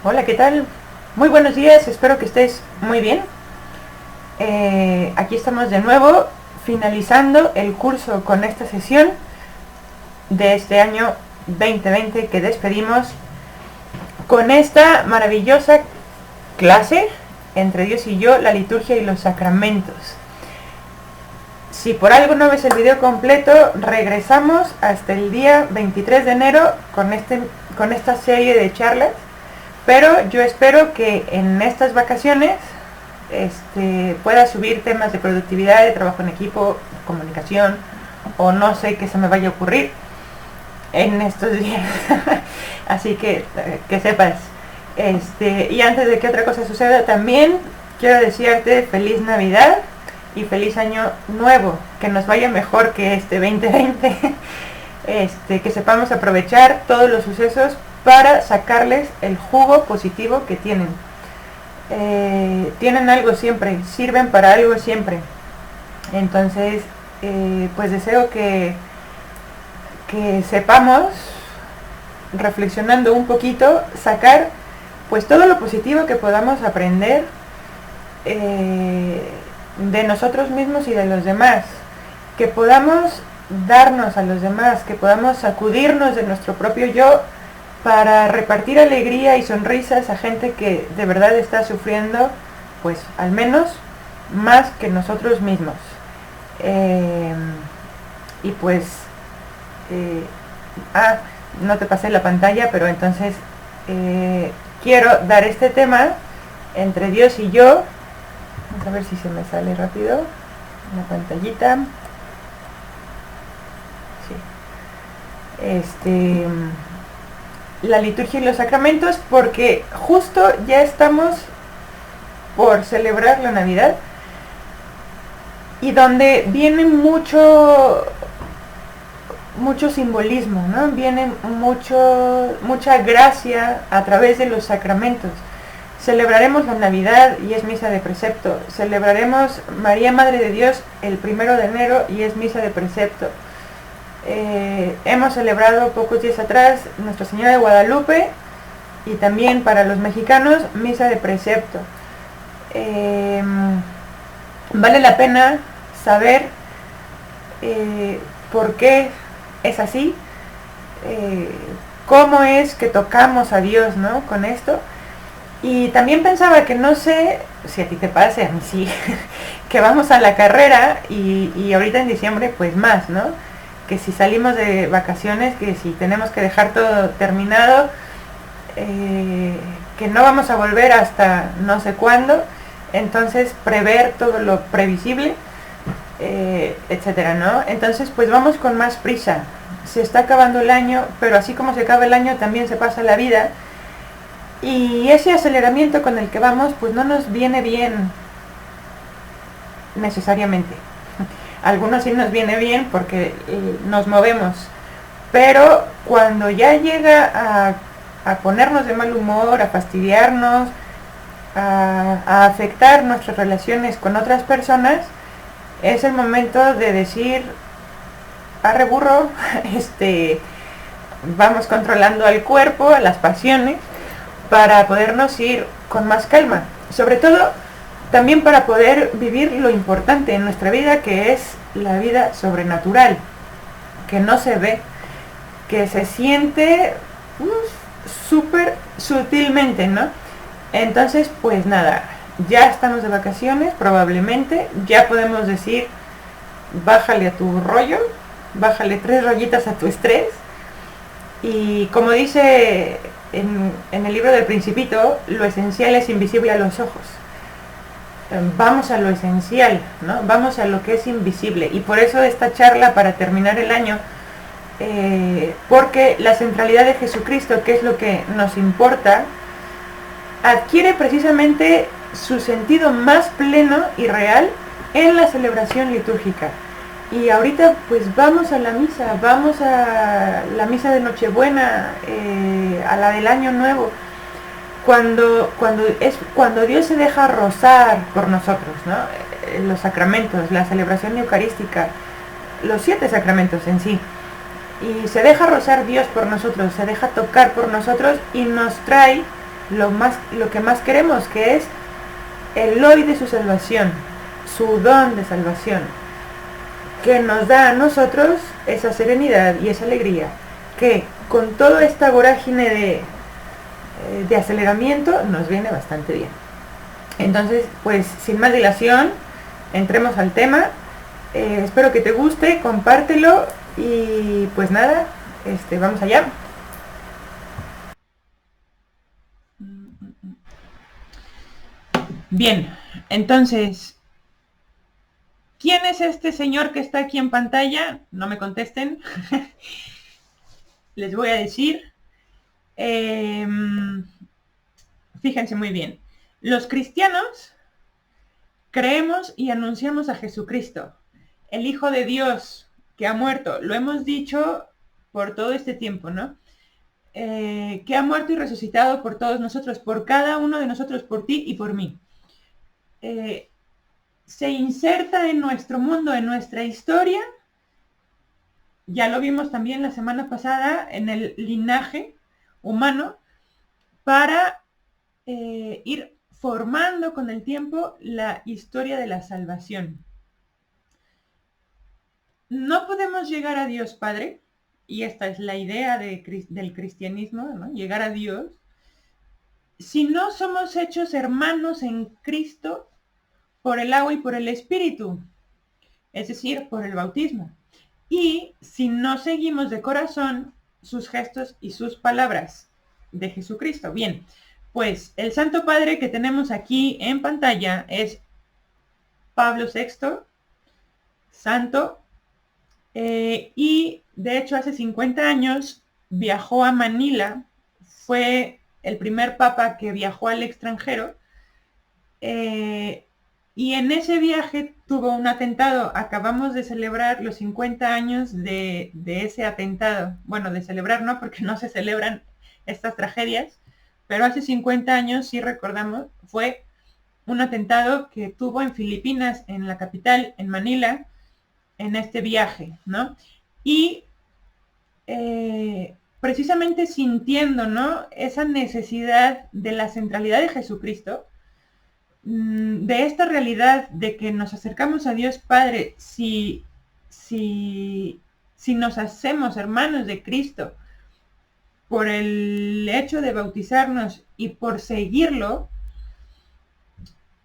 Hola, ¿qué tal? Muy buenos días, espero que estés muy bien. Aquí estamos de nuevo, finalizando el curso con esta sesión de este año 2020 que despedimos con esta maravillosa clase entre Dios y yo, la liturgia y los sacramentos. Si por algo no ves el video completo, regresamos hasta el día 23 de enero con esta serie de charlas. Pero yo espero que en estas vacaciones pueda subir temas de productividad, de trabajo en equipo, comunicación, o no sé qué se me vaya a ocurrir en estos días. Así que sepas. Y antes de que otra cosa suceda, también quiero desearte feliz Navidad y feliz año nuevo, que nos vaya mejor que este 2020. Que sepamos aprovechar todos los sucesos para sacarles el jugo positivo que tienen. Tienen algo siempre, sirven para algo siempre. Entonces, pues deseo que sepamos, reflexionando un poquito, sacar pues todo lo positivo que podamos aprender de nosotros mismos y de los demás, que podamos darnos a los demás, que podamos sacudirnos de nuestro propio yo para repartir alegría y sonrisas a gente que de verdad está sufriendo, pues al menos más que nosotros mismos. Y pues no te pasé la pantalla, pero entonces quiero dar este tema entre Dios y yo. Vamos a ver si se me sale rápido la pantallita. Sí. La liturgia y los sacramentos, porque justo ya estamos por celebrar la Navidad, y donde viene mucho simbolismo, ¿no? Viene mucha gracia a través de los sacramentos. Celebraremos la Navidad y es misa de precepto. Celebraremos María Madre de Dios el 1 de enero y es misa de precepto. Hemos celebrado pocos días atrás Nuestra Señora de Guadalupe, y también para los mexicanos misa de precepto. Vale la pena saber por qué es así, cómo es que tocamos a Dios, ¿no? Con esto. Y también pensaba que, no sé si a ti te pase, a mí sí, que vamos a la carrera y ahorita en diciembre pues más, ¿no? Que si salimos de vacaciones, que si tenemos que dejar todo terminado, que no vamos a volver hasta no sé cuándo. Entonces prever todo lo previsible, etcétera, ¿no? Entonces pues vamos con más prisa. Se está acabando el año, pero así como se acaba el año también se pasa la vida, y ese aceleramiento con el que vamos pues no nos viene bien necesariamente. Algunos sí nos viene bien porque nos movemos, pero cuando ya llega a ponernos de mal humor, a fastidiarnos, a afectar nuestras relaciones con otras personas, es el momento de decir: arre burro, vamos controlando al cuerpo, a las pasiones, para podernos ir con más calma. Sobre todo también para poder vivir lo importante en nuestra vida, que es la vida sobrenatural, que no se ve, que se siente súper sutilmente, ¿no? Entonces pues nada, ya estamos de vacaciones, probablemente ya podemos decir: bájale a tu rollo, bájale 3 rayitas a tu estrés. Y como dice en el libro del Principito, lo esencial es invisible a los ojos. Vamos a lo esencial, ¿no? Vamos a lo que es invisible. Y por eso esta charla para terminar el año, porque la centralidad de Jesucristo, que es lo que nos importa, adquiere precisamente su sentido más pleno y real en la celebración litúrgica. Y ahorita pues vamos a la misa, vamos a la misa de Nochebuena, a la del Año Nuevo, cuando Dios se deja rozar por nosotros, ¿no? Los sacramentos, la celebración eucarística, los 7 sacramentos en sí, y se deja rozar Dios por nosotros, se deja tocar por nosotros y nos trae lo que más queremos, que es el hoy de su salvación, su don de salvación, que nos da a nosotros esa serenidad y esa alegría, que con toda esta vorágine de aceleramiento nos viene bastante bien. Entonces, pues sin más dilación, entremos al tema. Espero que te guste, compártelo y pues nada, vamos allá. Bien, entonces, ¿quién es este señor que está aquí en pantalla? No me contesten. Les voy a decir. Fíjense muy bien. Los cristianos creemos y anunciamos a Jesucristo, el Hijo de Dios que ha muerto. Lo hemos dicho por todo este tiempo, ¿no? Que ha muerto y resucitado por todos nosotros, por cada uno de nosotros, por ti y por mí. Se inserta en nuestro mundo, en nuestra historia. Ya lo vimos también la semana pasada en el linaje humano para ir formando con el tiempo la historia de la salvación. No podemos llegar a Dios Padre, y esta es la idea del cristianismo, ¿no? Llegar a Dios, si no somos hechos hermanos en Cristo por el agua y por el Espíritu, es decir, por el bautismo. Y si no seguimos de corazón sus gestos y sus palabras de Jesucristo. Bien, pues el Santo Padre que tenemos aquí en pantalla es Pablo VI, santo, y de hecho hace 50 años viajó a Manila, fue el primer papa que viajó al extranjero, y en ese viaje tuvo un atentado. Acabamos de celebrar los 50 años de ese atentado. Bueno, de celebrar no, porque no se celebran estas tragedias, pero hace 50 años sí recordamos, fue un atentado que tuvo en Filipinas, en la capital, en Manila, en este viaje, ¿no? Y precisamente sintiendo, ¿no?, esa necesidad de la centralidad de Jesucristo, de esta realidad de que nos acercamos a Dios Padre si nos hacemos hermanos de Cristo por el hecho de bautizarnos y por seguirlo.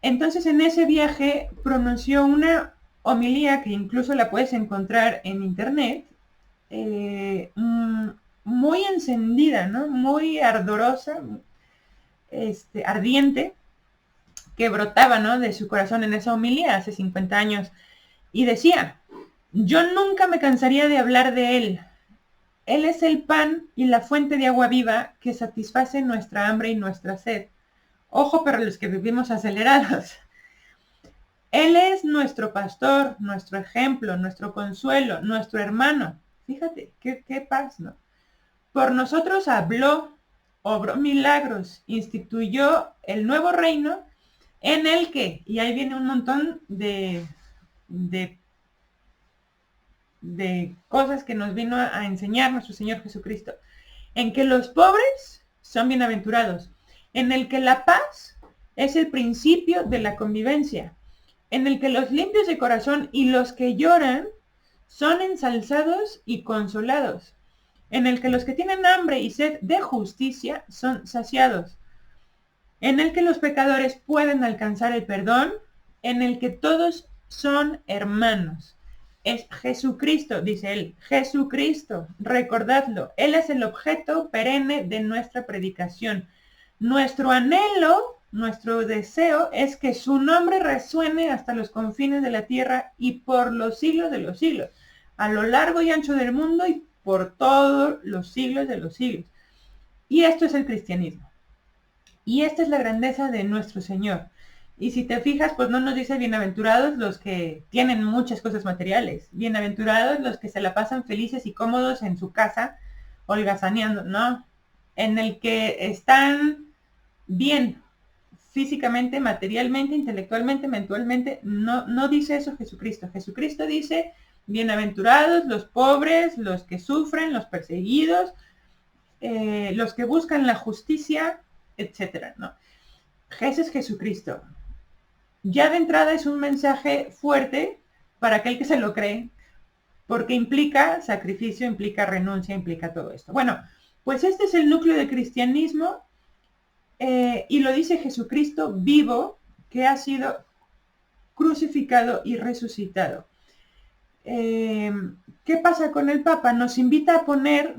Entonces en ese viaje pronunció una homilía que incluso la puedes encontrar en internet, muy encendida, ¿no?, muy ardorosa, ardiente, que brotaba, ¿no?, de su corazón en esa homilía hace 50 años. Y decía: yo nunca me cansaría de hablar de él. Él es el pan y la fuente de agua viva que satisface nuestra hambre y nuestra sed. Ojo para los que vivimos acelerados. Él es nuestro pastor, nuestro ejemplo, nuestro consuelo, nuestro hermano. Fíjate, qué paz, ¿no? Por nosotros habló, obró milagros, instituyó el nuevo reino en el que, y ahí viene un montón de cosas que nos vino a enseñar nuestro Señor Jesucristo, en que los pobres son bienaventurados, en el que la paz es el principio de la convivencia, en el que los limpios de corazón y los que lloran son ensalzados y consolados, en el que los que tienen hambre y sed de justicia son saciados, en el que los pecadores pueden alcanzar el perdón, en el que todos son hermanos. Es Jesucristo, dice él, Jesucristo, recordadlo, Él es el objeto perenne de nuestra predicación. Nuestro anhelo, nuestro deseo es que su nombre resuene hasta los confines de la tierra y por los siglos de los siglos, a lo largo y ancho del mundo y por todos los siglos de los siglos. Y esto es el cristianismo. Y esta es la grandeza de nuestro Señor. Y si te fijas, pues no nos dice bienaventurados los que tienen muchas cosas materiales, bienaventurados los que se la pasan felices y cómodos en su casa, holgazaneando, no, en el que están bien físicamente, materialmente, intelectualmente, mentalmente. No dice eso Jesucristo. Jesucristo dice: bienaventurados los pobres, los que sufren, los perseguidos, los que buscan la justicia, etcétera, ¿no? Ese es Jesucristo. Ya de entrada es un mensaje fuerte para aquel que se lo cree, porque implica sacrificio, implica renuncia, implica todo esto. Bueno, pues este es el núcleo del cristianismo, y lo dice Jesucristo vivo, que ha sido crucificado y resucitado. ¿Qué pasa con el Papa? Nos invita a poner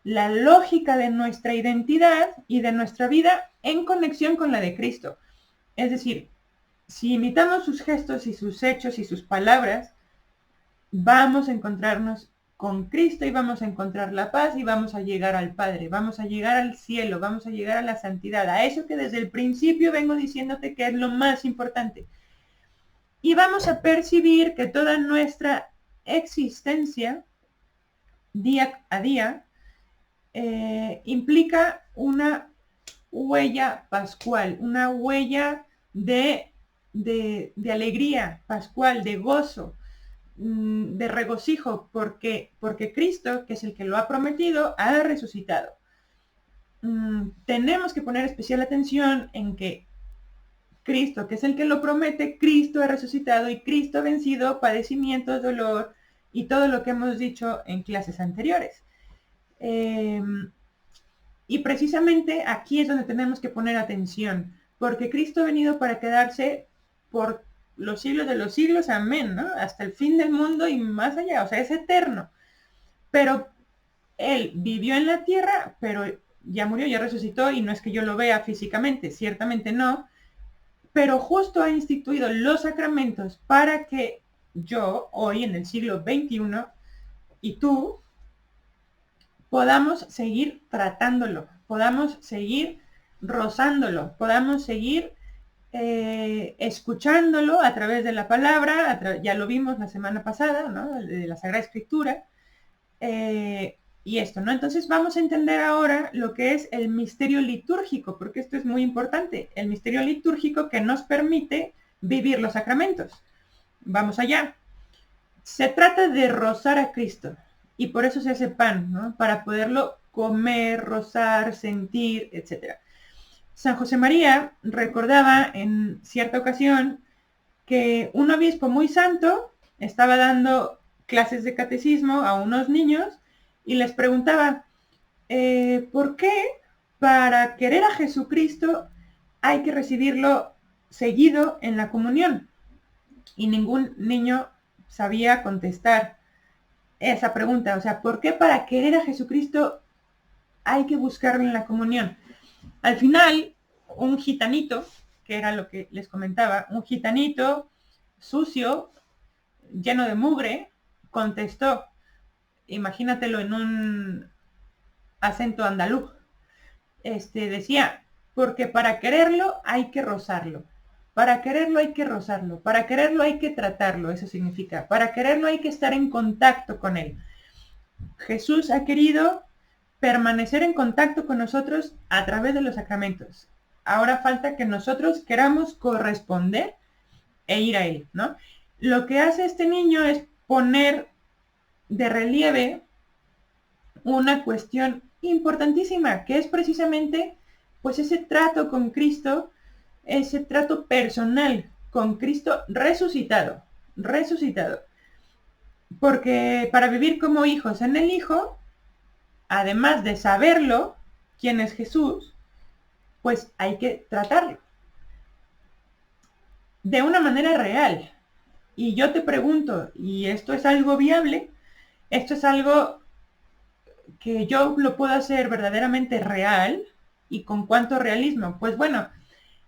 la lógica de nuestra identidad y de nuestra vida en conexión con la de Cristo. Es decir, si imitamos sus gestos y sus hechos y sus palabras, vamos a encontrarnos con Cristo y vamos a encontrar la paz y vamos a llegar al Padre, vamos a llegar al cielo, vamos a llegar a la santidad, a eso que desde el principio vengo diciéndote que es lo más importante. Y vamos a percibir que toda nuestra existencia, día a día, implica una huella pascual, una huella de alegría pascual, de gozo, de regocijo, porque Cristo, que es el que lo ha prometido, ha resucitado. Tenemos que poner especial atención en que Cristo, que es el que lo promete, Cristo ha resucitado y Cristo ha vencido padecimientos, dolor y todo lo que hemos dicho en clases anteriores. Y precisamente aquí es donde tenemos que poner atención, porque Cristo ha venido para quedarse por los siglos de los siglos, amén, ¿no? Hasta el fin del mundo y más allá, o sea, es eterno. Pero Él vivió en la tierra, pero ya murió, ya resucitó, y no es que yo lo vea físicamente, ciertamente no, pero justo ha instituido los sacramentos para que yo, hoy en el siglo XXI, y tú, podamos seguir tratándolo, podamos seguir rozándolo, podamos seguir escuchándolo a través de la palabra, ya lo vimos la semana pasada, ¿no? De la Sagrada Escritura, y esto, ¿no? Entonces vamos a entender ahora lo que es el misterio litúrgico, porque esto es muy importante, el misterio litúrgico que nos permite vivir los sacramentos. Vamos allá. Se trata de rozar a Cristo, y por eso se hace pan, ¿no? Para poderlo comer, rozar, sentir, etc. San José María recordaba en cierta ocasión que un obispo muy santo estaba dando clases de catecismo a unos niños y les preguntaba, ¿por qué para querer a Jesucristo hay que recibirlo seguido en la comunión? Y ningún niño sabía contestar esa pregunta. O sea, ¿por qué para querer a Jesucristo hay que buscarlo en la comunión? Al final, un gitanito, que era lo que les comentaba, un gitanito sucio, lleno de mugre, contestó, imagínatelo en un acento andaluz, decía, porque para quererlo hay que rozarlo, para quererlo hay que rozarlo, para quererlo hay que tratarlo, eso significa, para quererlo hay que estar en contacto con él. Jesús ha querido permanecer en contacto con nosotros a través de los sacramentos. Ahora falta que nosotros queramos corresponder e ir a él, ¿no? Lo que hace este niño es poner de relieve una cuestión importantísima, que es precisamente pues ese trato con Cristo, ese trato personal con Cristo resucitado, resucitado. Porque para vivir como hijos en el Hijo, además de saberlo, quién es Jesús, pues hay que tratarlo de una manera real. Y yo te pregunto, ¿y esto es algo viable? ¿Esto es algo que yo lo puedo hacer verdaderamente real? ¿Y con cuánto realismo? Pues bueno,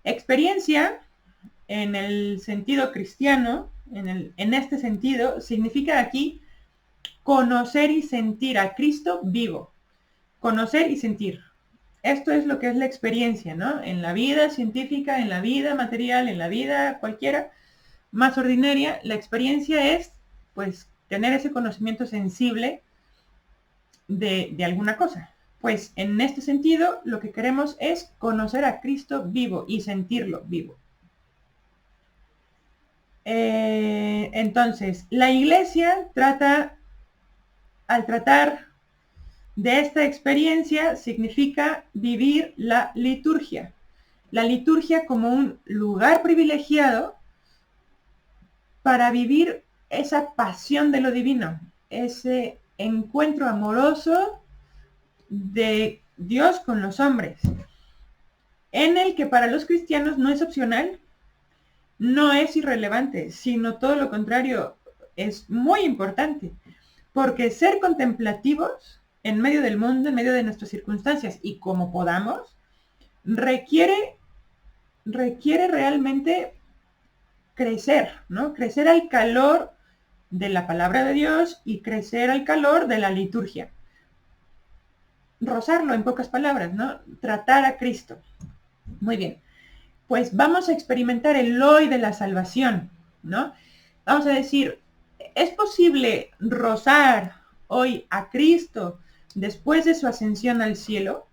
experiencia en el sentido cristiano, en este sentido, significa aquí conocer y sentir a Cristo vivo. Conocer y sentir. Esto es lo que es la experiencia, ¿no? En la vida científica, en la vida material, en la vida cualquiera más ordinaria, la experiencia es, pues, tener ese conocimiento sensible de alguna cosa. Pues en este sentido, lo que queremos es conocer a Cristo vivo y sentirlo vivo. Entonces, la Iglesia trata, al tratar de esta experiencia significa vivir la liturgia. La liturgia como un lugar privilegiado para vivir esa pasión de lo divino, ese encuentro amoroso de Dios con los hombres, en el que para los cristianos no es opcional, no es irrelevante, sino todo lo contrario, es muy importante, porque ser contemplativos en medio del mundo, en medio de nuestras circunstancias y como podamos, requiere realmente crecer, ¿no? Crecer al calor de la palabra de Dios y crecer al calor de la liturgia. Rozarlo en pocas palabras, ¿no? Tratar a Cristo. Muy bien. Pues vamos a experimentar el hoy de la salvación, ¿no? Vamos a decir, ¿es posible rozar hoy a Cristo después de su ascensión al cielo?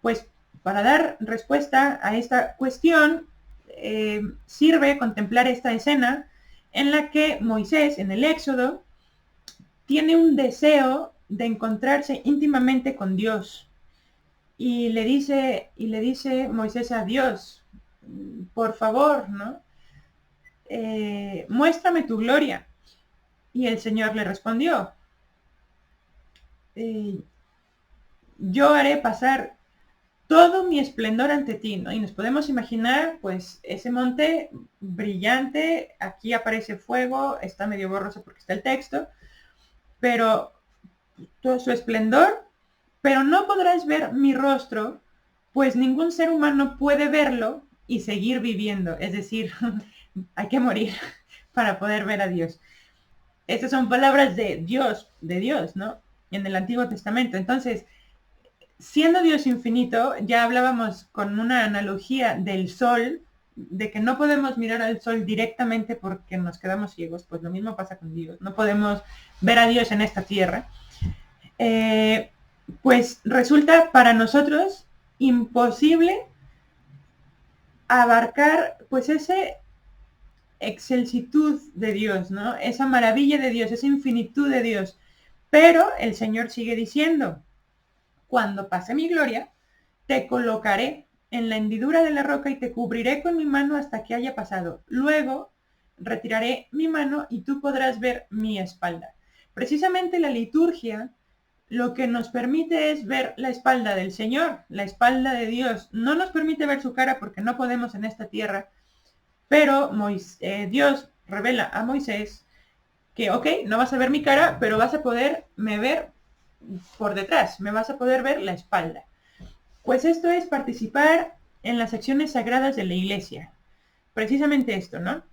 Pues para dar respuesta a esta cuestión, sirve contemplar esta escena en la que Moisés, en el Éxodo, tiene un deseo de encontrarse íntimamente con Dios. Y le dice Moisés a Dios, por favor, ¿no? Muéstrame tu gloria. Y el Señor le respondió, yo haré pasar todo mi esplendor ante ti, ¿no? Y nos podemos imaginar, pues, ese monte brillante, aquí aparece fuego, está medio borroso porque está el texto, pero todo su esplendor, pero no podrás ver mi rostro, pues ningún ser humano puede verlo y seguir viviendo, es decir, hay que morir para poder ver a Dios. Estas son palabras de Dios, ¿no? En el Antiguo Testamento. Entonces, siendo Dios infinito, ya hablábamos con una analogía del sol, de que no podemos mirar al sol directamente porque nos quedamos ciegos, pues lo mismo pasa con Dios, no podemos ver a Dios en esta tierra. Pues resulta para nosotros imposible abarcar pues ese excelsitud de Dios, ¿no? Esa maravilla de Dios, esa infinitud de Dios. Pero el Señor sigue diciendo, cuando pase mi gloria, te colocaré en la hendidura de la roca y te cubriré con mi mano hasta que haya pasado. Luego retiraré mi mano y tú podrás ver mi espalda. Precisamente la liturgia lo que nos permite es ver la espalda del Señor, la espalda de Dios. No nos permite ver su cara porque no podemos en esta tierra, pero Dios revela a Moisés que, ok, no vas a ver mi cara, pero vas a poderme ver por detrás, me vas a poder ver la espalda. Pues esto es participar en las acciones sagradas de la iglesia. Precisamente esto, ¿no?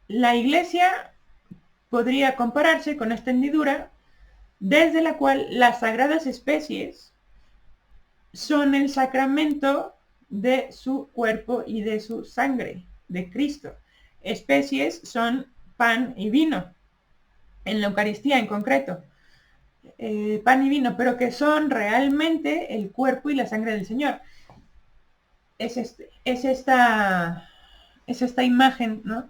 La iglesia podría compararse con esta hendidura desde la cual las sagradas especies son el sacramento de su cuerpo y de su sangre, de Cristo. Especies son pan y vino, en la Eucaristía en concreto. Pan y vino, pero que son realmente el cuerpo y la sangre del Señor. Es esta imagen, ¿no?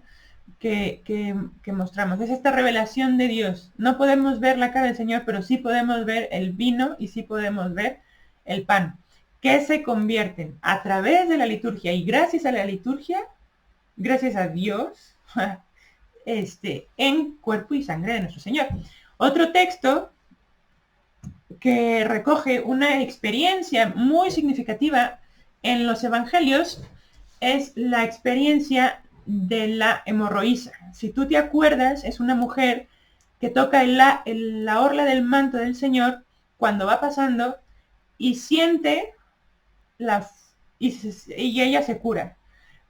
que mostramos, es esta revelación de Dios. No podemos ver la cara del Señor, pero sí podemos ver el vino y sí podemos ver el pan, que se convierten a través de la liturgia y gracias a la liturgia, gracias a Dios, en cuerpo y sangre de nuestro Señor. Otro texto que recoge una experiencia muy significativa en los evangelios es la experiencia de la hemorroísa. Si tú te acuerdas, es una mujer que toca la orla del manto del Señor cuando va pasando y siente y ella se cura.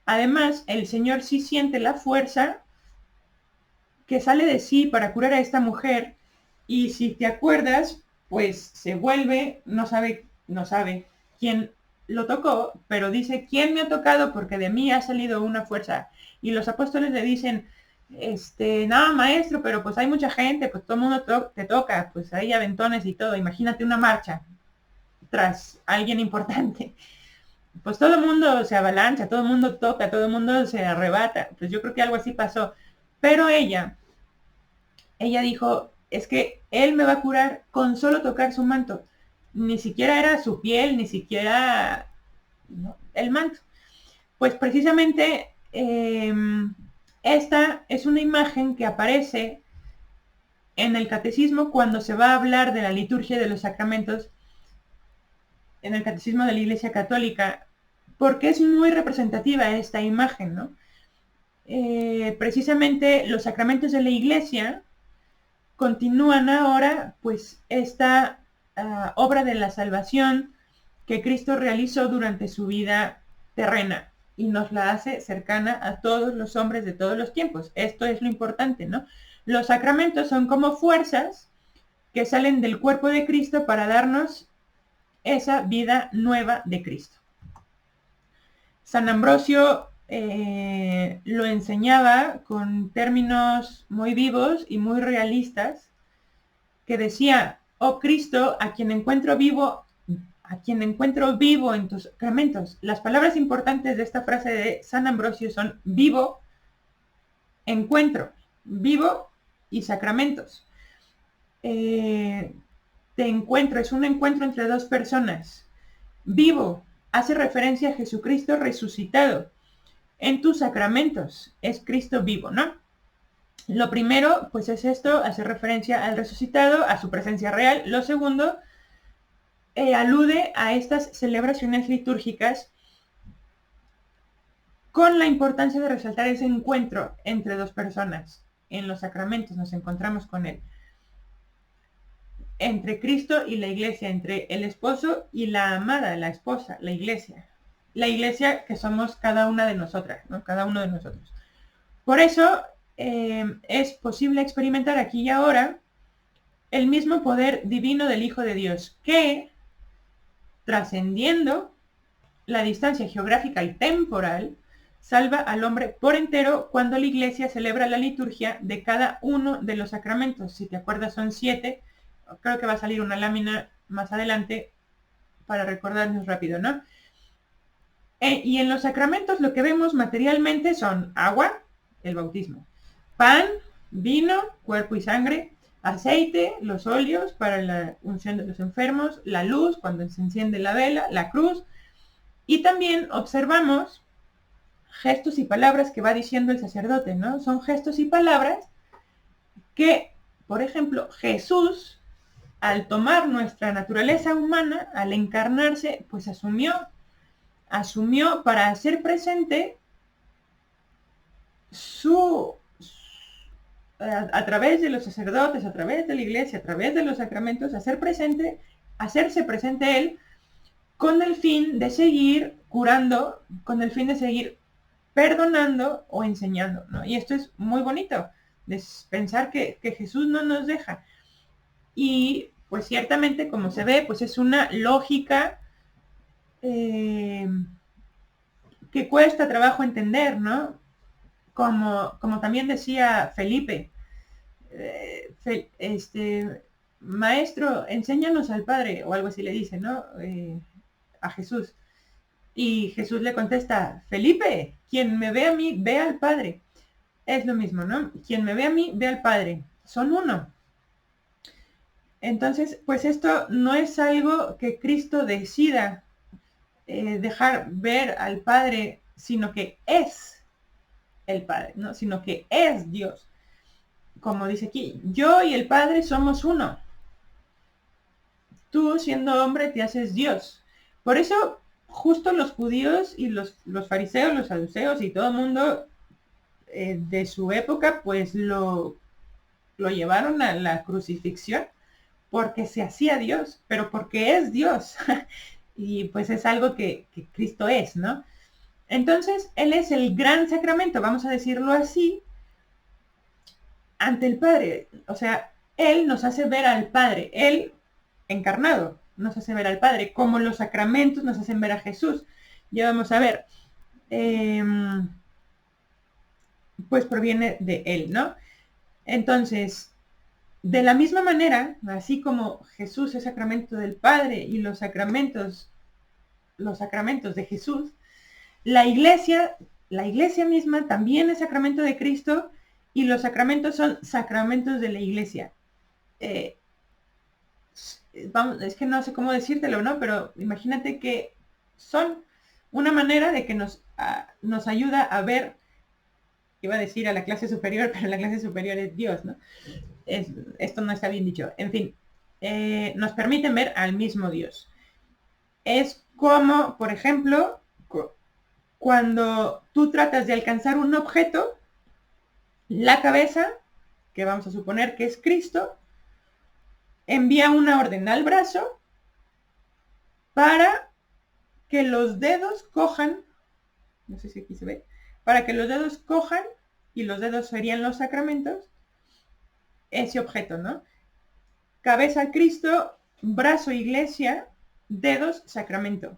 Además, el Señor sí siente la fuerza que sale de sí para curar a esta mujer y si te acuerdas, pues se vuelve, no sabe quién lo tocó, pero dice, ¿quién me ha tocado? Porque de mí ha salido una fuerza. Y los apóstoles le dicen, no, maestro, pero pues hay mucha gente, pues todo el mundo te toca, pues hay aventones y todo. Imagínate una marcha tras alguien importante. Pues todo el mundo se avalancha, todo el mundo toca, todo el mundo se arrebata. Pues yo creo que algo así pasó. Pero ella ella dijo, es que Él me va a curar con solo tocar su manto. Ni siquiera era su piel, ni siquiera, ¿no?, el manto. Pues precisamente esta es una imagen que aparece en el catecismo cuando se va a hablar de la liturgia de los sacramentos, en el catecismo de la Iglesia Católica, porque es muy representativa esta imagen, ¿no? Precisamente los sacramentos de la Iglesia continúan ahora pues esta obra de la salvación que Cristo realizó durante su vida terrena y nos la hace cercana a todos los hombres de todos los tiempos. Esto es lo importante, ¿no? Los sacramentos son como fuerzas que salen del cuerpo de Cristo para darnos esa vida nueva de Cristo. San Ambrosio lo enseñaba con términos muy vivos y muy realistas, que decía, oh Cristo, a quien encuentro vivo en tus sacramentos. Las palabras importantes de esta frase de San Ambrosio son vivo, encuentro, vivo y sacramentos. Te encuentro, es un encuentro entre dos personas. Vivo hace referencia a Jesucristo resucitado. En tus sacramentos es Cristo vivo, ¿no? Lo primero, pues es esto, hace referencia al resucitado, a su presencia real. Lo segundo, alude a estas celebraciones litúrgicas con la importancia de resaltar ese encuentro entre dos personas. En los sacramentos nos encontramos con él. Entre Cristo y la Iglesia, entre el esposo y la amada, la esposa, la Iglesia. La Iglesia que somos cada una de nosotras, ¿no? Cada uno de nosotros. Por eso es posible experimentar aquí y ahora el mismo poder divino del Hijo de Dios, que, trascendiendo la distancia geográfica y temporal, salva al hombre por entero cuando la Iglesia celebra la liturgia de cada uno de los sacramentos. Si te acuerdas, son 7. Creo que va a salir una lámina más adelante para recordarnos rápido, ¿no? Y en los sacramentos lo que vemos materialmente son agua, el bautismo, pan, vino, cuerpo y sangre, aceite, los óleos para la unción de los enfermos, la luz cuando se enciende la vela, la cruz, y también observamos gestos y palabras que va diciendo el sacerdote, ¿no? Son gestos y palabras que, por ejemplo, Jesús, al tomar nuestra naturaleza humana, al encarnarse, pues asumió para hacer presente a través de los sacerdotes, a través de la Iglesia, a través de los sacramentos, hacerse presente Él con el fin de seguir curando, con el fin de seguir perdonando o enseñando, ¿no? Y esto es muy bonito, de pensar que Jesús no nos deja. Y pues ciertamente, como se ve, pues es una lógica que cuesta trabajo entender, ¿no? Como también decía Felipe, maestro, enséñanos al Padre, o algo así le dice, ¿no? A Jesús. Y Jesús le contesta, Felipe, quien me ve a mí, ve al Padre. Es lo mismo, ¿no? Quien me ve a mí, ve al Padre. Son uno. Entonces, pues esto no es algo que Cristo decida dejar ver al Padre, sino que es el Padre, ¿no? Sino que es Dios. Como dice aquí, yo y el Padre somos uno. Tú, siendo hombre, te haces Dios. Por eso, justo los judíos y los fariseos, los saduceos y todo el mundo de su época, pues lo llevaron a la crucifixión porque se hacía Dios, pero porque es Dios. Y pues es algo que Cristo es, ¿no? Entonces, Él es el gran sacramento, vamos a decirlo así, ante el Padre. O sea, Él nos hace ver al Padre, Él encarnado nos hace ver al Padre, como los sacramentos nos hacen ver a Jesús. Ya vamos a ver. Pues proviene de Él, ¿no? Entonces, de la misma manera, así como Jesús es sacramento del Padre y los sacramentos de Jesús, la iglesia misma también es sacramento de Cristo y los sacramentos son sacramentos de la iglesia. Vamos, es que no sé cómo decírtelo, ¿no? Pero imagínate que son una manera de que nos ayuda a ver, iba a decir a la clase superior, pero la clase superior es Dios, ¿no? Esto no está bien dicho. En fin, nos permiten ver al mismo Dios. Es como, por ejemplo, cuando tú tratas de alcanzar un objeto, la cabeza, que vamos a suponer que es Cristo, envía una orden al brazo para que los dedos cojan, no sé si aquí se ve, para que los dedos cojan, y los dedos serían los sacramentos, ese objeto, ¿no? Cabeza Cristo, brazo iglesia, dedos sacramento.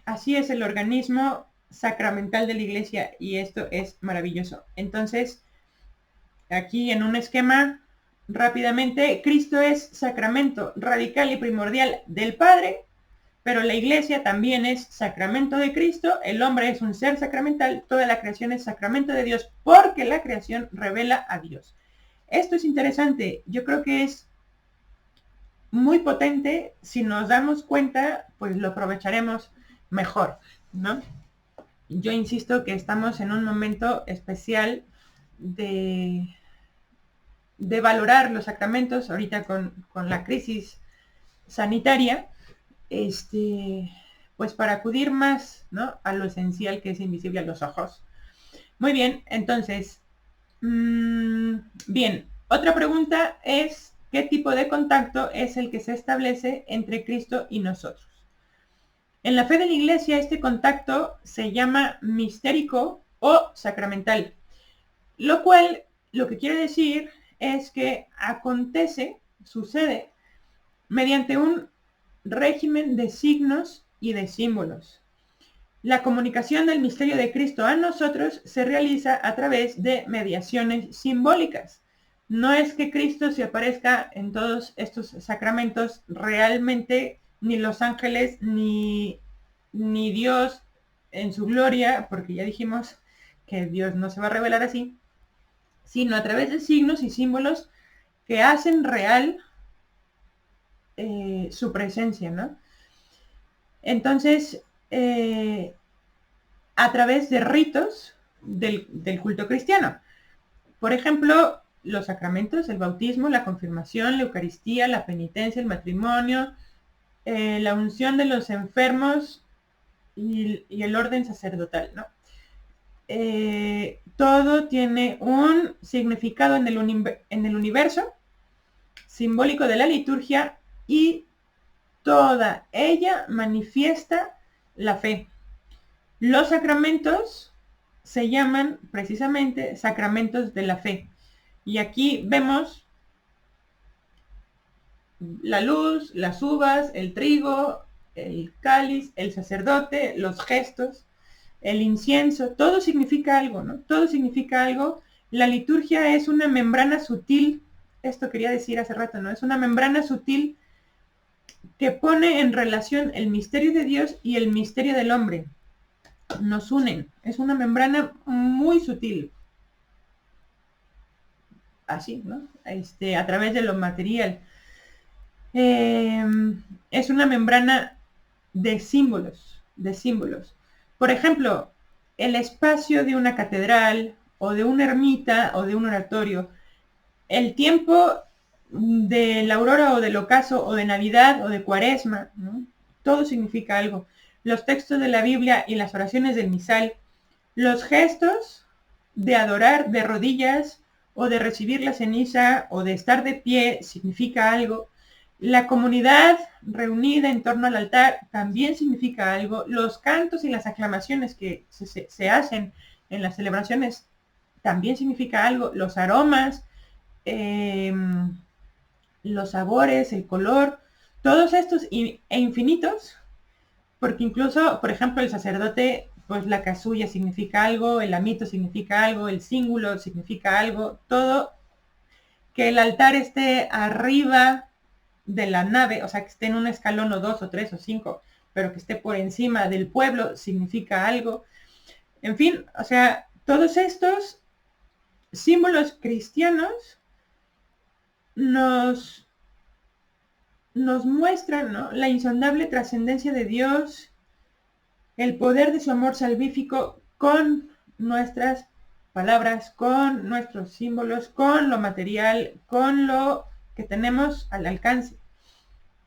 Así es el organismo sacramental de la iglesia y esto es maravilloso. Entonces, aquí en un esquema, rápidamente, Cristo es sacramento radical y primordial del Padre, pero la iglesia también es sacramento de Cristo, el hombre es un ser sacramental, toda la creación es sacramento de Dios, porque la creación revela a Dios. Esto es interesante, yo creo que es muy potente. Si nos damos cuenta, pues lo aprovecharemos mejor, ¿no? Yo insisto que estamos en un momento especial de valorar los sacramentos ahorita con la crisis sanitaria, pues para acudir más, ¿no?, a lo esencial que es invisible a los ojos. Muy bien, entonces, bien, otra pregunta es: ¿qué tipo de contacto es el que se establece entre Cristo y nosotros? En la fe de la Iglesia, este contacto se llama mistérico o sacramental, lo cual lo que quiere decir es que sucede mediante un régimen de signos y de símbolos. La comunicación del misterio de Cristo a nosotros se realiza a través de mediaciones simbólicas. No es que Cristo se aparezca en todos estos sacramentos realmente, ni los ángeles, ni Dios en su gloria, porque ya dijimos que Dios no se va a revelar así, sino a través de signos y símbolos que hacen real su presencia, ¿no? Entonces, a través de ritos del culto cristiano. Por ejemplo, los sacramentos, el bautismo, la confirmación, la Eucaristía, la penitencia, el matrimonio, la unción de los enfermos y el orden sacerdotal, ¿no? Todo tiene un significado en el universo simbólico de la liturgia y toda ella manifiesta la fe. Los sacramentos se llaman precisamente sacramentos de la fe. Y aquí vemos la luz, las uvas, el trigo, el cáliz, el sacerdote, los gestos, el incienso, todo significa algo, ¿no? Todo significa algo. La liturgia es una membrana sutil, esto quería decir hace rato, ¿no? Es una membrana sutil que pone en relación el misterio de Dios y el misterio del hombre. Nos unen, es una membrana muy sutil. Así, ¿no? A través de lo material. Es una membrana de símbolos, Por ejemplo, el espacio de una catedral, o de una ermita, o de un oratorio. El tiempo de la aurora, o del ocaso, o de Navidad, o de Cuaresma, ¿no? Todo significa algo. Los textos de la Biblia y las oraciones del misal. Los gestos de adorar de rodillas, o de recibir la ceniza, o de estar de pie, significa algo. La comunidad reunida en torno al altar también significa algo. Los cantos y las aclamaciones que se hacen en las celebraciones también significa algo. Los aromas, los sabores, el color, todos estos e infinitos, porque incluso, por ejemplo, el sacerdote, pues la casulla significa algo, el amito significa algo, el cíngulo significa algo, todo. Que el altar esté arriba de la nave, o sea, que esté en un escalón o 2 o 3 o 5, pero que esté por encima del pueblo, significa algo. En fin, o sea, todos estos símbolos cristianos nos muestran, ¿no?, la insondable trascendencia de Dios, el poder de su amor salvífico con nuestras palabras, con nuestros símbolos, con lo material, con lo que tenemos al alcance.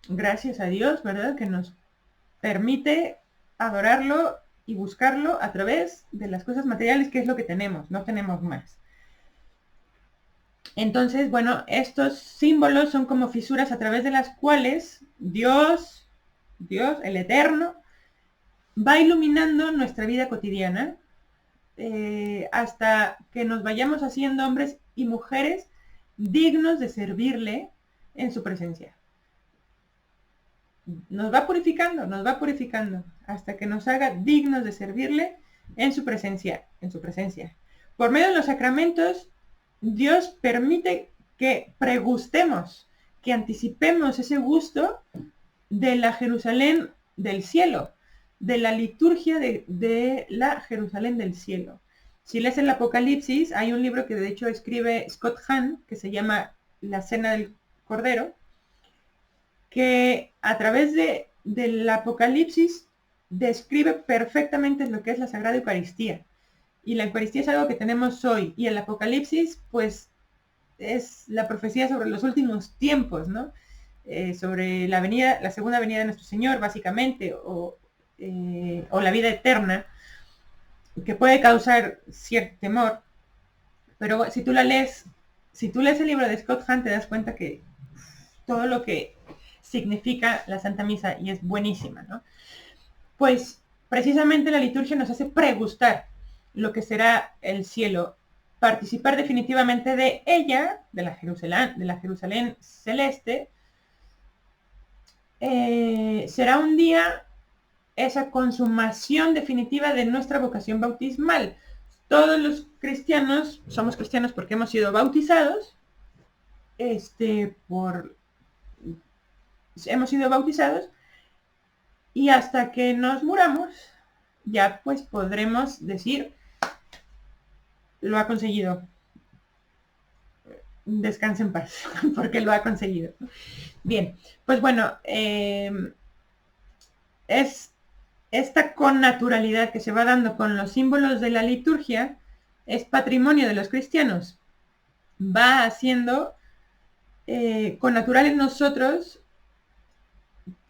Gracias a Dios, ¿verdad?, que nos permite adorarlo y buscarlo a través de las cosas materiales, que es lo que tenemos, no tenemos más. Entonces, bueno, estos símbolos son como fisuras a través de las cuales Dios, el Eterno, va iluminando nuestra vida cotidiana hasta que nos vayamos haciendo hombres y mujeres dignos de servirle en su presencia. Nos va purificando hasta que nos haga dignos de servirle en su presencia, Por medio de los sacramentos, Dios permite que pregustemos, que anticipemos ese gusto de la Jerusalén del cielo, de la liturgia de la Jerusalén del cielo. Si lees el Apocalipsis, hay un libro que de hecho escribe Scott Hahn, que se llama La Cena del Cordero, que a través del Apocalipsis describe perfectamente lo que es la Sagrada Eucaristía. Y la Eucaristía es algo que tenemos hoy. Y el Apocalipsis, pues, es la profecía sobre los últimos tiempos, ¿no? Sobre la segunda venida de nuestro Señor, básicamente, o la vida eterna, que puede causar cierto temor. Pero si tú lees el libro de Scott Hahn, te das cuenta que todo lo que significa la Santa Misa, y es buenísima, ¿no? Pues precisamente la liturgia nos hace pregustar lo que será el cielo, participar definitivamente de ella, de la Jerusalén celeste. Será un día esa consumación definitiva de nuestra vocación bautismal. Todos los cristianos somos cristianos porque hemos sido bautizados, hemos sido bautizados, y hasta que nos muramos, ya pues podremos decir, lo ha conseguido. Descanse en paz, porque lo ha conseguido. Bien, pues bueno, es esta connaturalidad que se va dando con los símbolos de la liturgia, es patrimonio de los cristianos. Va haciendo connatural en nosotros,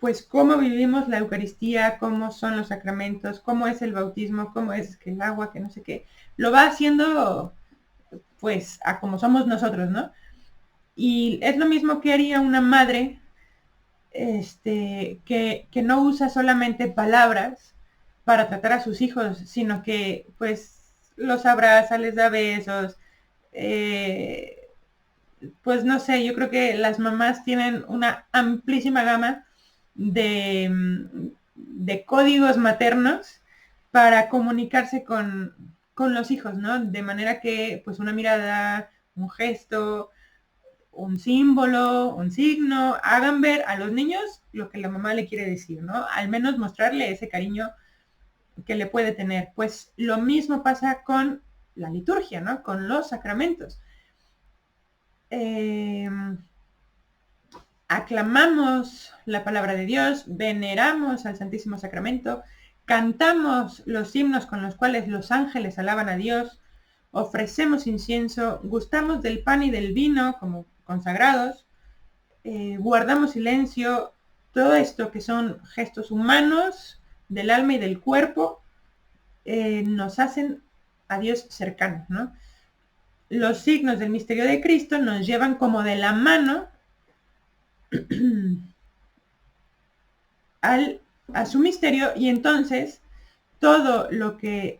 pues cómo vivimos la Eucaristía, cómo son los sacramentos, cómo es el bautismo, cómo es que el agua, que no sé qué. Lo va haciendo, pues, a como somos nosotros, ¿no? Y es lo mismo que haría una madre que no usa solamente palabras para tratar a sus hijos, sino que pues los abraza, les da besos, pues no sé, yo creo que las mamás tienen una amplísima gama de códigos maternos para comunicarse con los hijos, ¿no? De manera que pues una mirada, un gesto, un símbolo, un signo, hagan ver a los niños lo que la mamá le quiere decir, ¿no? Al menos mostrarle ese cariño que le puede tener. Pues lo mismo pasa con la liturgia, ¿no? Con los sacramentos. Aclamamos la palabra de Dios, veneramos al Santísimo Sacramento, cantamos los himnos con los cuales los ángeles alaban a Dios, ofrecemos incienso, gustamos del pan y del vino como consagrados, guardamos silencio. Todo esto que son gestos humanos del alma y del cuerpo nos hacen a Dios cercanos, ¿no? Los signos del misterio de Cristo nos llevan como de la mano a su misterio, y entonces todo el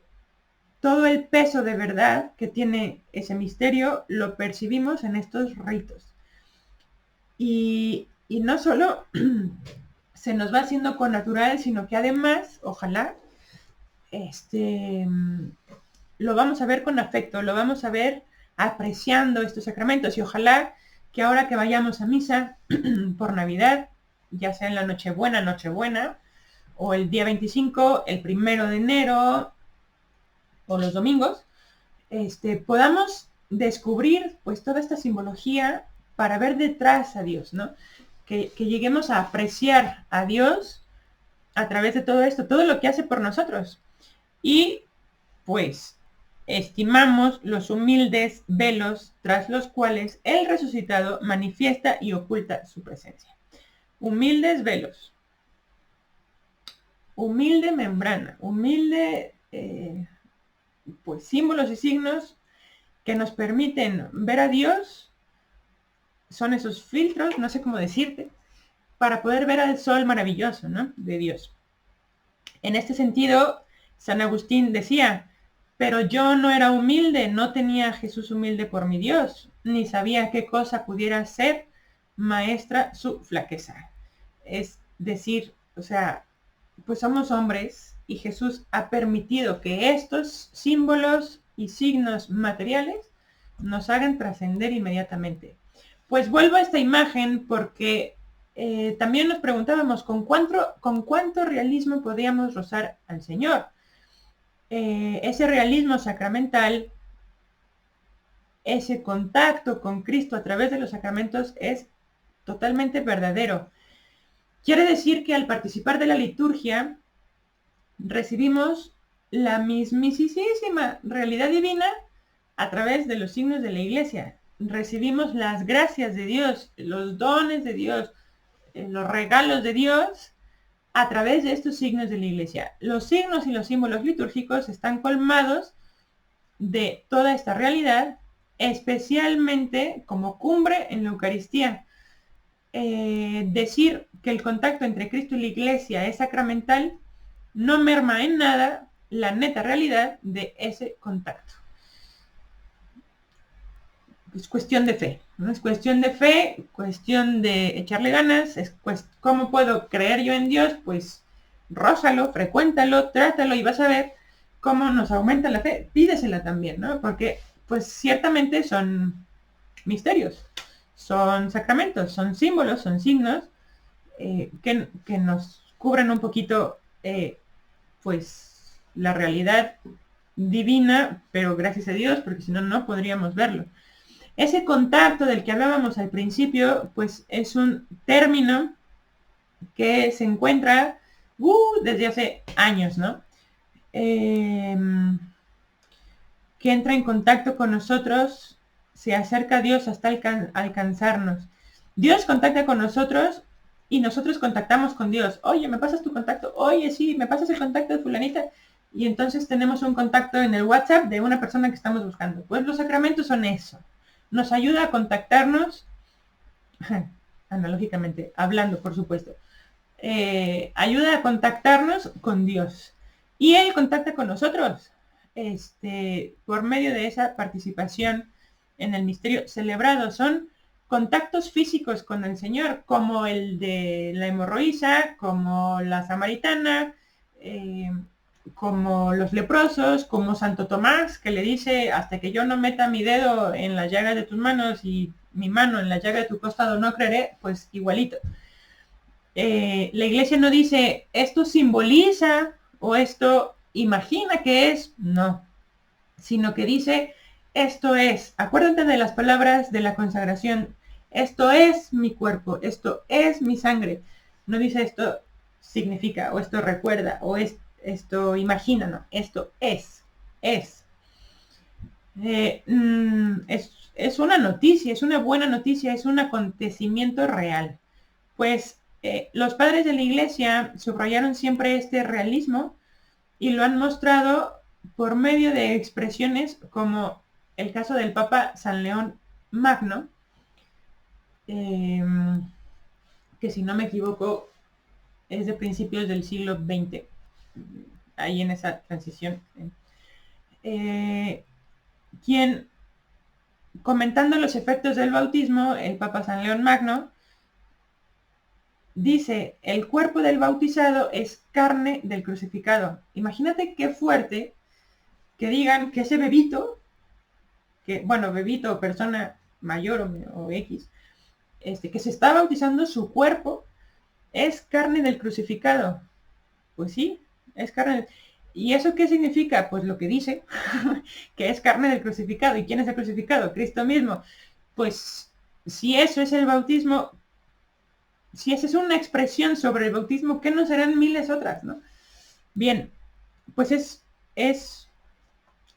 peso de verdad que tiene ese misterio lo percibimos en estos ritos. Y no solo se nos va haciendo connatural, sino que además, ojalá, lo vamos a ver con afecto, lo vamos a ver apreciando estos sacramentos, y ojalá que ahora que vayamos a misa por Navidad, ya sea en la Nochebuena, o el día 25, el 1 de enero, o los domingos, podamos descubrir pues toda esta simbología para ver detrás a Dios, ¿no? Que lleguemos a apreciar a Dios a través de todo esto, todo lo que hace por nosotros. Y pues estimamos los humildes velos tras los cuales el resucitado manifiesta y oculta su presencia. Humildes velos, humilde membrana, humilde pues símbolos y signos que nos permiten ver a Dios. Son esos filtros, no sé cómo decirte, para poder ver al sol maravilloso, ¿no? De Dios. En este sentido, San Agustín decía, pero yo no era humilde, no tenía a Jesús humilde por mi Dios, ni sabía qué cosa pudiera ser maestra su flaqueza. Es decir, o sea, pues somos hombres y Jesús ha permitido que estos símbolos y signos materiales nos hagan trascender inmediatamente. Pues vuelvo a esta imagen porque también nos preguntábamos con cuánto realismo podíamos rozar al Señor. Ese realismo sacramental, ese contacto con Cristo a través de los sacramentos es totalmente verdadero. Quiere decir que al participar de la liturgia recibimos la mismísima realidad divina a través de los signos de la Iglesia. Recibimos las gracias de Dios, los dones de Dios, los regalos de Dios a través de estos signos de la Iglesia. Los signos y los símbolos litúrgicos están colmados de toda esta realidad, especialmente como cumbre en la Eucaristía. Decir que el contacto entre Cristo y la Iglesia es sacramental no merma en nada la neta realidad de ese contacto. Es cuestión de fe, ¿no? Es cuestión de fe, cuestión de echarle ganas, ¿cómo puedo creer yo en Dios? Pues rózalo, frecuéntalo, trátalo y vas a ver cómo nos aumenta la fe. Pídesela también, ¿no? Porque pues ciertamente son misterios, son sacramentos, son símbolos, son signos que nos cubren un poquito pues la realidad divina, pero gracias a Dios, porque si no, no podríamos verlo. Ese contacto del que hablábamos al principio, pues es un término que se encuentra desde hace años, ¿no? Que entra en contacto con nosotros, se acerca a Dios hasta alcanzarnos. Dios contacta con nosotros y nosotros contactamos con Dios. Oye, ¿me pasas tu contacto? Oye, sí, ¿me pasas el contacto de fulanita? Y entonces tenemos un contacto en el WhatsApp de una persona que estamos buscando. Pues los sacramentos son eso. Nos ayuda a contactarnos, analógicamente, hablando, por supuesto. Ayuda a contactarnos con Dios. Y Él contacta con nosotros. Por medio de esa participación en el misterio celebrado. Son contactos físicos con el Señor, como el de la hemorroísa, como la samaritana, como los leprosos, como Santo Tomás, que le dice, hasta que yo no meta mi dedo en la llaga de tus manos y mi mano en la llaga de tu costado, no creeré, pues igualito. La Iglesia no dice, esto simboliza o esto imagina que es, no, sino que dice, esto es, acuérdate de las palabras de la consagración, esto es mi cuerpo, esto es mi sangre. No dice esto significa, o esto recuerda, o esto imagina, no, esto es. Es una noticia, es una buena noticia, es un acontecimiento real. Pues los padres de la Iglesia subrayaron siempre este realismo y lo han mostrado por medio de expresiones como el caso del Papa San León Magno, que si no me equivoco es de principios del siglo XX, ahí en esa transición, quien, comentando los efectos del bautismo, el Papa San León Magno dice, el cuerpo del bautizado es carne del crucificado. Imagínate qué fuerte que digan que ese bebito, bebito o persona mayor o X, que se está bautizando, su cuerpo es carne del crucificado. Pues sí, es carne. ¿Y eso qué significa? Pues lo que dice, que es carne del crucificado. ¿Y quién es el crucificado? Cristo mismo. Pues si eso es el bautismo, si esa es una expresión sobre el bautismo, ¿qué no serán miles otras, no? Bien, pues es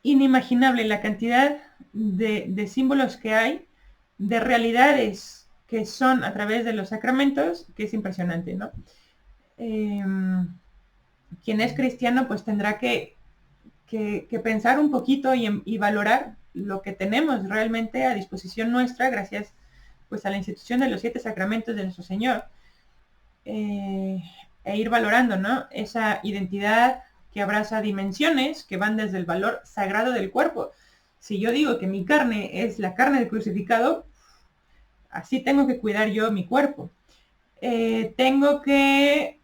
inimaginable la cantidad de símbolos que hay, de realidades que son a través de los sacramentos, que es impresionante, ¿no? Quien es cristiano pues tendrá que pensar un poquito y valorar lo que tenemos realmente a disposición nuestra gracias pues a la institución de los 7 sacramentos de nuestro Señor, e ir valorando, ¿no? Esa identidad que abraza dimensiones que van desde el valor sagrado del cuerpo. Si yo digo que mi carne es la carne del crucificado, así tengo que cuidar yo mi cuerpo. Tengo que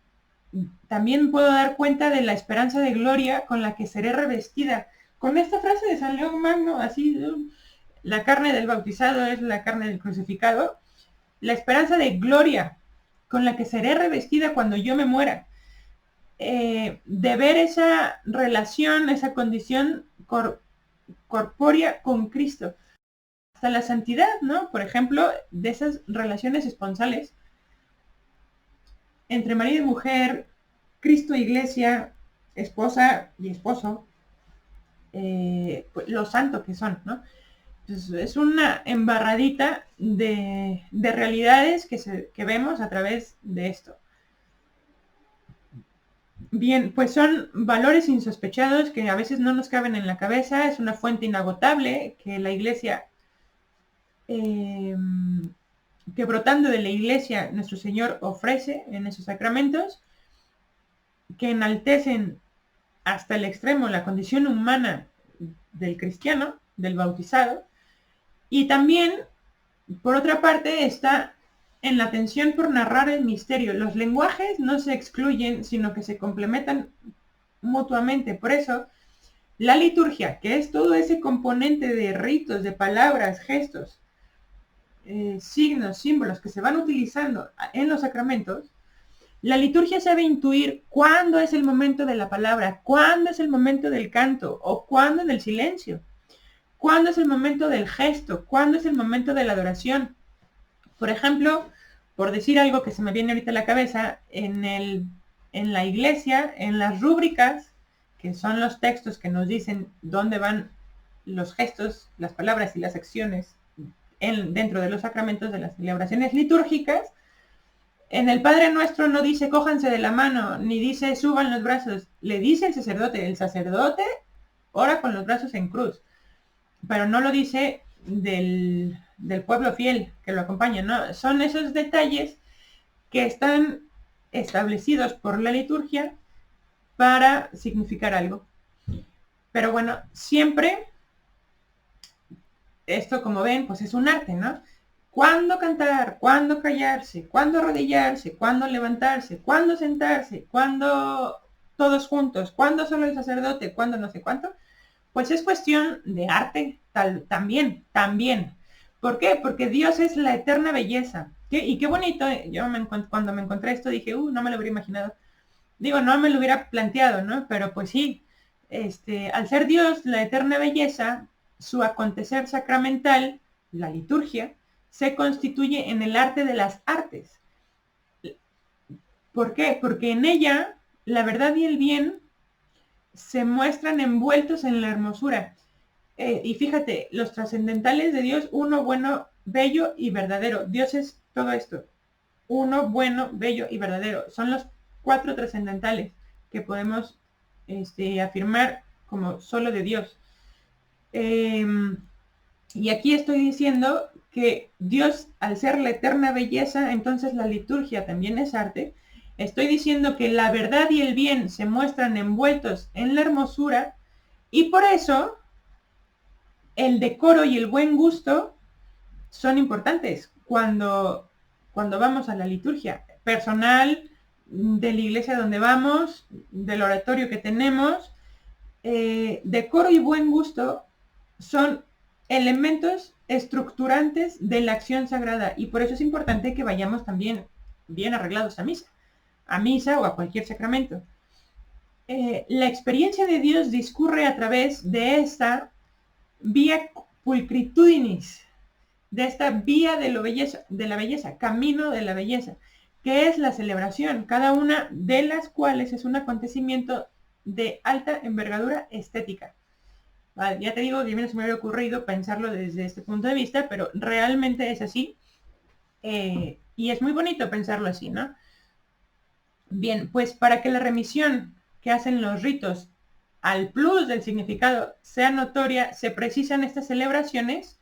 también puedo dar cuenta de la esperanza de gloria con la que seré revestida. Con esta frase de San León Magno, así, la carne del bautizado es la carne del crucificado, la esperanza de gloria con la que seré revestida cuando yo me muera. De ver esa relación, esa condición corpórea con Cristo. Hasta la santidad, ¿no? Por ejemplo, de esas relaciones esponsales entre marido y mujer, Cristo, iglesia, esposa y esposo, pues, lo santo que son, ¿no? Entonces, es una embarradita de realidades que vemos a través de esto. Bien, pues son valores insospechados que a veces no nos caben en la cabeza, es una fuente inagotable que la iglesia, que brotando de la iglesia nuestro Señor ofrece en esos sacramentos, que enaltecen hasta el extremo la condición humana del cristiano, del bautizado, y también, por otra parte, está en la tensión por narrar el misterio. Los lenguajes no se excluyen, sino que se complementan mutuamente. Por eso, la liturgia, que es todo ese componente de ritos, de palabras, gestos, signos, símbolos que se van utilizando en los sacramentos, la liturgia sabe intuir cuándo es el momento de la palabra, cuándo es el momento del canto o cuándo del silencio, cuándo es el momento del gesto, cuándo es el momento de la adoración. Por ejemplo, por decir algo que se me viene ahorita a la cabeza, en la iglesia, en las rúbricas, que son los textos que nos dicen dónde van los gestos, las palabras y las acciones dentro de los sacramentos de las celebraciones litúrgicas, en el Padre Nuestro no dice cójanse de la mano, ni dice suban los brazos, le dice el sacerdote ora con los brazos en cruz, pero no lo dice del pueblo fiel que lo acompaña, ¿no? Son esos detalles que están establecidos por la liturgia para significar algo. Pero bueno, siempre, esto como ven, pues es un arte, ¿no? ¿Cuándo cantar? ¿Cuándo callarse? ¿Cuándo arrodillarse? ¿Cuándo levantarse? ¿Cuándo sentarse? ¿Cuándo todos juntos? ¿Cuándo solo el sacerdote? ¿Cuándo no sé cuánto? Pues es cuestión de arte también. ¿Por qué? Porque Dios es la eterna belleza. Y qué bonito, yo cuando me encontré esto dije, no me lo hubiera imaginado. Digo, no me lo hubiera planteado, ¿no? Pero pues sí, al ser Dios la eterna belleza, su acontecer sacramental, la liturgia, se constituye en el arte de las artes. ¿Por qué? Porque en ella la verdad y el bien se muestran envueltos en la hermosura. Y fíjate, los trascendentales de Dios, uno bueno, bello y verdadero. Dios es todo esto. Uno bueno, bello y verdadero. Son los 4 trascendentales que podemos afirmar como solo de Dios. Y aquí estoy diciendo que Dios, al ser la eterna belleza, entonces la liturgia también es arte. Estoy diciendo que la verdad y el bien se muestran envueltos en la hermosura y por eso el decoro y el buen gusto son importantes cuando vamos a la liturgia. Personal, de la iglesia donde vamos, del oratorio que tenemos, decoro y buen gusto son elementos estructurantes de la acción sagrada y por eso es importante que vayamos también bien arreglados a misa o a cualquier sacramento. la experiencia de Dios discurre a través de esta vía pulcritudinis, de esta vía de la belleza, camino de la belleza, que es la celebración, cada una de las cuales es un acontecimiento de alta envergadura estética. Vale, ya te digo que a mí no se me había ocurrido pensarlo desde este punto de vista, pero realmente es así. Y es muy bonito pensarlo así, ¿no? Bien, pues para que la remisión que hacen los ritos al plus del significado sea notoria, se precisan estas celebraciones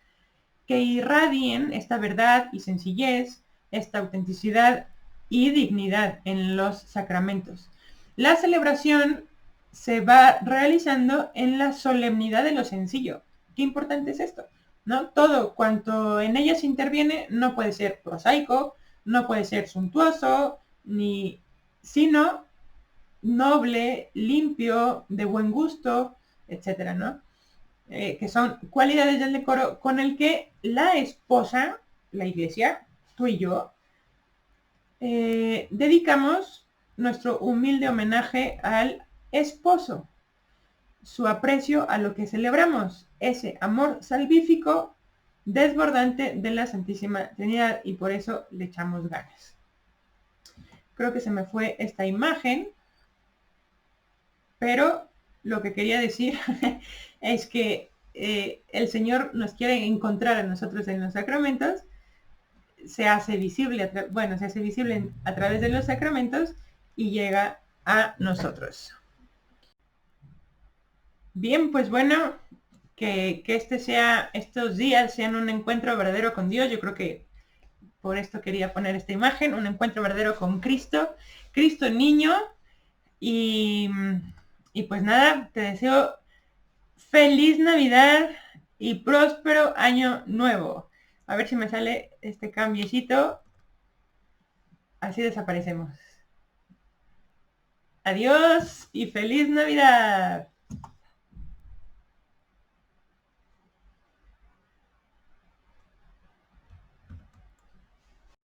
que irradien esta verdad y sencillez, esta autenticidad y dignidad en los sacramentos. La celebración se va realizando en la solemnidad de lo sencillo. Qué importante es esto, ¿no? Todo cuanto en ella se interviene no puede ser prosaico, no puede ser suntuoso, ni sino noble, limpio, de buen gusto, etcétera, ¿no? Que son cualidades del decoro con el que la esposa, la iglesia, tú y yo, dedicamos nuestro humilde homenaje al esposo, su aprecio a lo que celebramos, ese amor salvífico desbordante de la Santísima Trinidad, y por eso le echamos ganas. Creo que se me fue esta imagen, pero lo que quería decir es que el Señor nos quiere encontrar a nosotros en los sacramentos, se hace visible, se hace visible a través de los sacramentos y llega a nosotros. Bien, pues bueno, que estos días sean un encuentro verdadero con Dios. Yo creo que por esto quería poner esta imagen, un encuentro verdadero con Cristo, Cristo niño. Y, y pues nada, te deseo feliz Navidad y próspero año nuevo. A ver si me sale este cambiecito. Así desaparecemos. Adiós y feliz Navidad.